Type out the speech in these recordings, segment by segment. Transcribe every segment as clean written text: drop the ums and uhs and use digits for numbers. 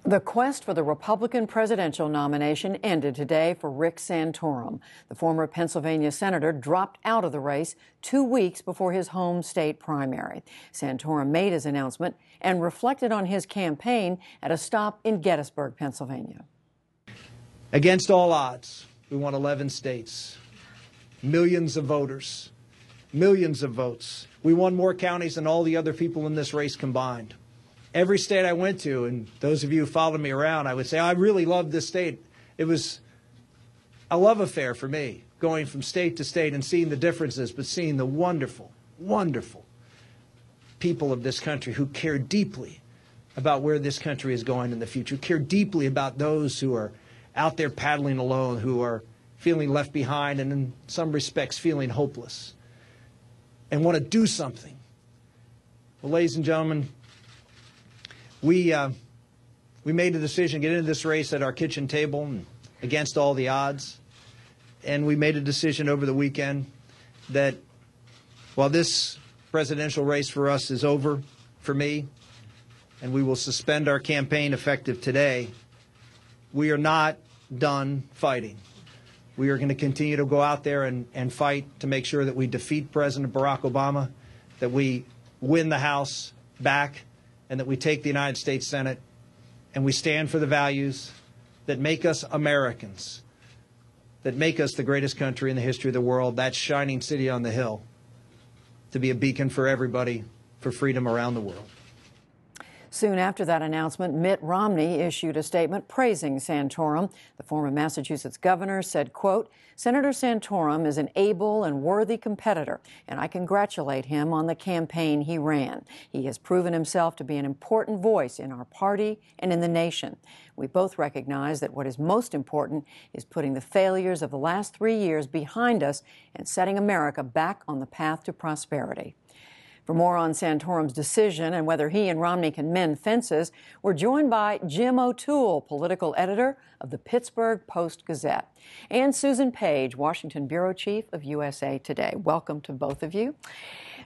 The quest for the Republican presidential nomination ended today for Rick Santorum. The former Pennsylvania senator dropped out of the race 2 weeks before his home state primary. Santorum made his announcement and reflected on his campaign at a stop in Gettysburg, Pennsylvania. Against all odds, we won 11 states, millions of voters, millions of votes. We won more counties than all the other people in this race combined. Every state I went to, and those of you who followed me around, I would say, I really loved this state. It was a love affair for me, going from state to state and seeing the differences, but seeing the wonderful, wonderful people of this country who care deeply about where this country is going in the future, care deeply about those who are out there paddling alone, who are feeling left behind and in some respects feeling hopeless, and want to do something. Well, ladies and gentlemen, we made a decision to get into this race at our kitchen table and against all the odds. And we made a decision over the weekend that while this presidential race for us is over for me, and we will suspend our campaign effective today, we are not done fighting. We are going to continue to go out there and fight to make sure that we defeat President Barack Obama, that we win the House back, and that we take the United States Senate, and we stand for the values that make us Americans, that make us the greatest country in the history of the world, that shining city on the hill, to be a beacon for everybody for freedom around the world. Soon after that announcement, Mitt Romney issued a statement praising Santorum. The former Massachusetts governor said, quote, "Senator Santorum is an able and worthy competitor, and I congratulate him on the campaign he ran. He has proven himself to be an important voice in our party and in the nation. We both recognize that what is most important is putting the failures of the last 3 years behind us and setting America back on the path to prosperity." For more on Santorum's decision and whether he and Romney can mend fences, we're joined by Jim O'Toole, political editor of the Pittsburgh Post-Gazette, and Susan Page, Washington bureau chief of USA Today. Welcome to both of you.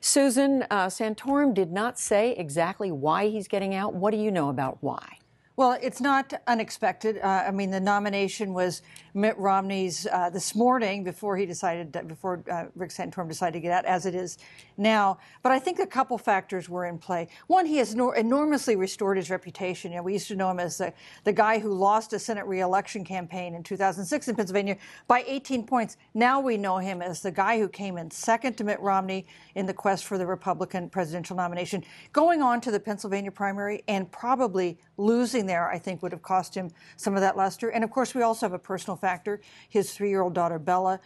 Susan, Santorum did not say exactly why he's getting out. What do you know about why? Well, it's not unexpected. I mean, the nomination was Mitt Romney's this morning before Rick Santorum decided to get out, as it is now. But I think a couple factors were in play. One, he has enormously restored his reputation. You know, we used to know him as the guy who lost a Senate re-election campaign in 2006 in Pennsylvania by 18 points. Now we know him as the guy who came in second to Mitt Romney in the quest for the Republican presidential nomination, going on to the Pennsylvania primary and probably losing there, I think, would have cost him some of that luster. And, of course, we also have a personal factor. His 3-year-old daughter, Bella,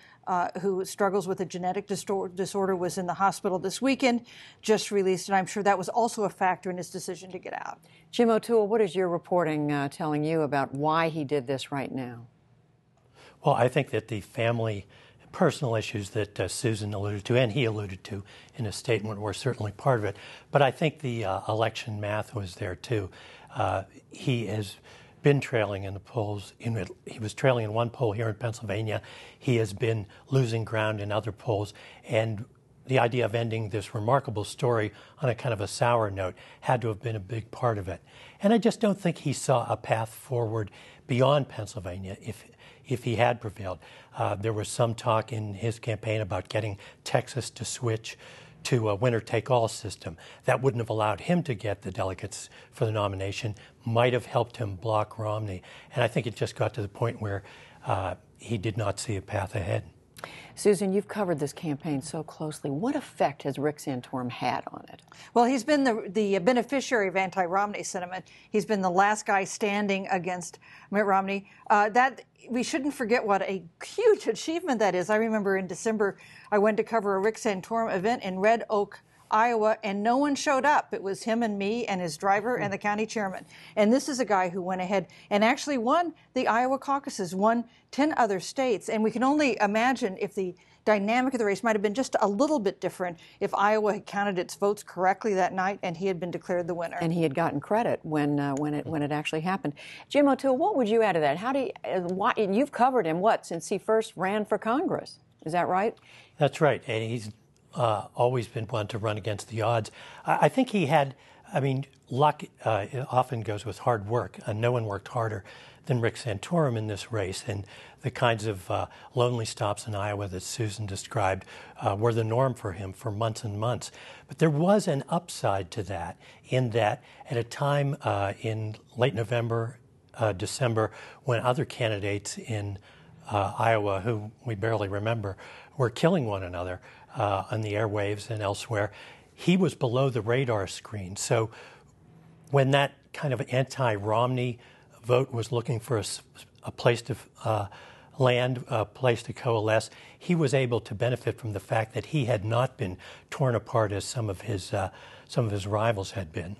who struggles with a genetic disorder, was in the hospital this weekend, just released, and I'm sure that was also a factor in his decision to get out. Jim O'Toole, what is your reporting telling you about why he did this right now? Well, I think that the family personal issues that Susan alluded to and he alluded to in his statement were certainly part of it. But I think the election math was there, too. He has been trailing in the polls. He was trailing in one poll here in Pennsylvania. He has been losing ground in other polls. And the idea of ending this remarkable story on a kind of a sour note had to have been a big part of it. And I just don't think he saw a path forward beyond Pennsylvania if he had prevailed. There was some talk in his campaign about getting Texas to switch to a winner-take-all system. That wouldn't have allowed him to get the delegates for the nomination, might have helped him block Romney. And I think it just got to the point where he did not see a path ahead. Susan, you've covered this campaign so closely. What effect has Rick Santorum had on it? Well, he's been the beneficiary of anti-Romney sentiment. He's been the last guy standing against Mitt Romney. We shouldn't forget what a huge achievement that is. I remember in December, I went to cover a Rick Santorum event in Red Oak, Iowa, and no one showed up. It was him and me and his driver and the county chairman. And this is a guy who went ahead and actually won the Iowa caucuses, won 10 other states. And we can only imagine if the dynamic of the race might have been just a little bit different if Iowa had counted its votes correctly that night and he had been declared the winner. And he had gotten credit when it actually happened. Jim O'Toole, what would you add to that? Why you've covered him since he first ran for Congress? Is that right? That's right. And he's always been one to run against the odds. I think he had I mean, luck it often goes with hard work. No one worked harder than Rick Santorum in this race, and the kinds of lonely stops in Iowa that Susan described were the norm for him for months and months. But there was an upside to that, in that at a time in late November, December, when other candidates in Iowa, who we barely remember, were killing one another on the airwaves and elsewhere, he was below the radar screen. So when that kind of anti-Romney vote was looking for a place to land, a place to coalesce, he was able to benefit from the fact that he had not been torn apart as some of his rivals had been.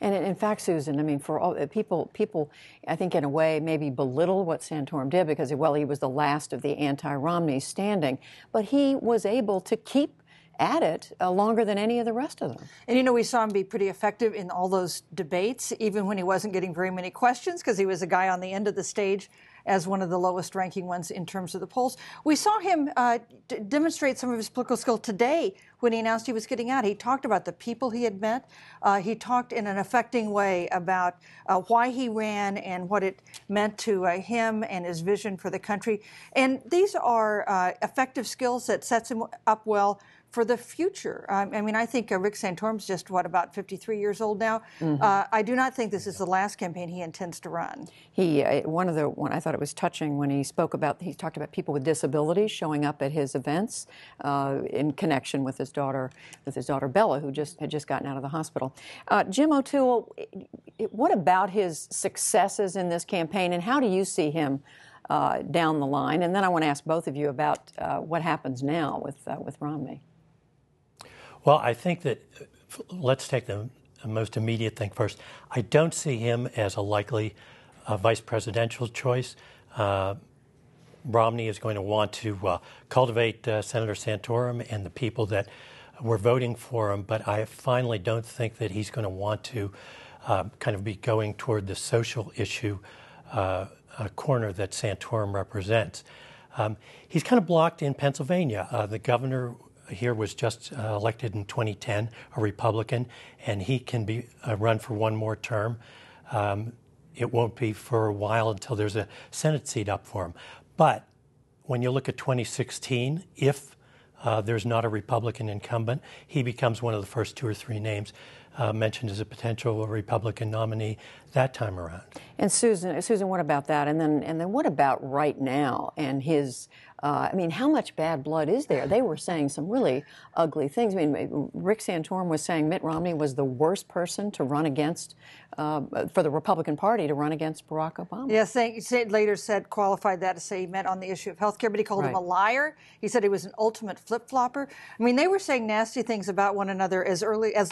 And in fact, Susan, I mean, for all people, I think in a way maybe belittle what Santorum did because, well, he was the last of the anti-Romneys standing, but he was able to keep at it longer than any of the rest of them. And, you know, we saw him be pretty effective in all those debates, even when he wasn't getting very many questions, because he was a guy on the end of the stage as one of the lowest ranking ones in terms of the polls. We saw him demonstrate some of his political skill today when he announced he was getting out. He talked about the people he had met. He talked in an affecting way about why he ran and what it meant to him and his vision for the country. And these are effective skills that sets him up well for the future. I mean, I think Rick Santorum's just, about 53 years old now. I do not think this is the last campaign he intends to run. I thought it was touching when he talked about people with disabilities showing up at his events in connection with his daughter Bella, who had just gotten out of the hospital. Jim O'Toole, what about his successes in this campaign, and how do you see him down the line? And then I want to ask both of you about what happens now with Romney. Well, I think that, let's take the most immediate thing first. I don't see him as a likely vice presidential choice. Romney is going to want to cultivate Senator Santorum and the people that were voting for him, but I finally don't think that he's going to want to kind of be going toward the social issue corner that Santorum represents. He's kind of blocked in Pennsylvania. The governor here was just elected in 2010, a Republican, and he can be run for one more term. It won't be for a while until there's a Senate seat up for him. But when you look at 2016, if there's not a Republican incumbent, he becomes one of the first 2 or 3 names mentioned as a potential Republican nominee that time around. And Susan, what about that? And then what about right now and his? I mean, how much bad blood is there? They were saying some really ugly things. I mean, Rick Santorum was saying Mitt Romney was the worst person to run against, for the Republican Party to run against Barack Obama. Yes, he qualified that to say he meant on the issue of health care, but he called him a liar. He said he was an ultimate flip-flopper. I mean, they were saying nasty things about one another as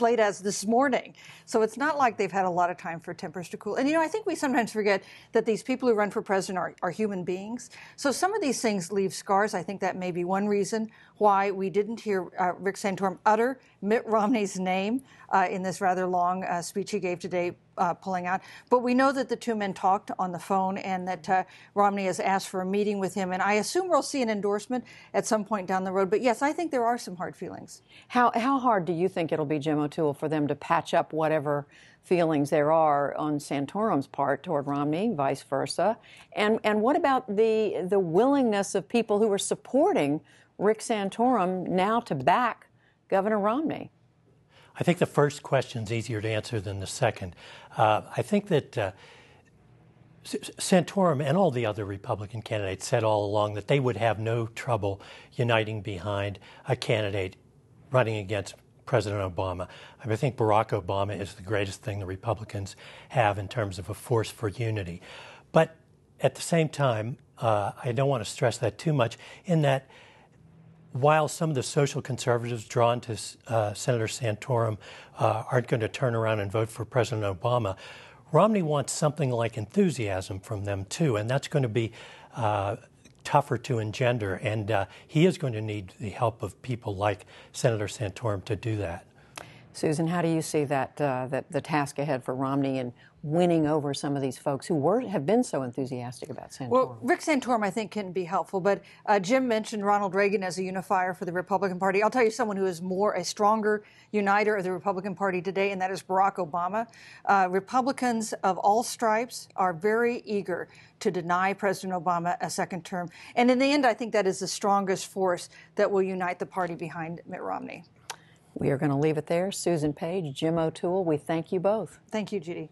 late as this morning. So it's not like they've had a lot of time for tempers to cool. And, you know, I think we sometimes forget that these people who run for president are human beings. So some of these things leave scars. I think that may be one reason why we didn't hear Rick Santorum utter Mitt Romney's name in this rather long speech he gave today, pulling out. But we know that the two men talked on the phone and that Romney has asked for a meeting with him. And I assume we'll see an endorsement at some point down the road. But yes, I think there are some hard feelings. How hard do you think it'll be, Jim O'Toole, for them to patch up whatever feelings there are on Santorum's part toward Romney, vice versa? And what about the willingness of people who are supporting Rick Santorum now to back Governor Romney? I think the first question is easier to answer than the second. I think that Santorum and all the other Republican candidates said all along that they would have no trouble uniting behind a candidate running against President Obama. I think Barack Obama is the greatest thing the Republicans have in terms of a force for unity. But at the same time, I don't want to stress that too much, in that while some of the social conservatives drawn to Senator Santorum aren't going to turn around and vote for President Obama, Romney wants something like enthusiasm from them too, and that's going to be tougher to engender, and he is going to need the help of people like Senator Santorum to do that. Susan, how do you see that the task ahead for Romney in winning over some of these folks who have been so enthusiastic about Santorum? Well, Rick Santorum, I think, can be helpful. But Jim mentioned Ronald Reagan as a unifier for the Republican Party. I'll tell you someone who is a stronger uniter of the Republican Party today, and that is Barack Obama. Republicans of all stripes are very eager to deny President Obama a second term. And in the end, I think that is the strongest force that will unite the party behind Mitt Romney. We are going to leave it there. Susan Page, Jim O'Toole, we thank you both. Thank you, Judy.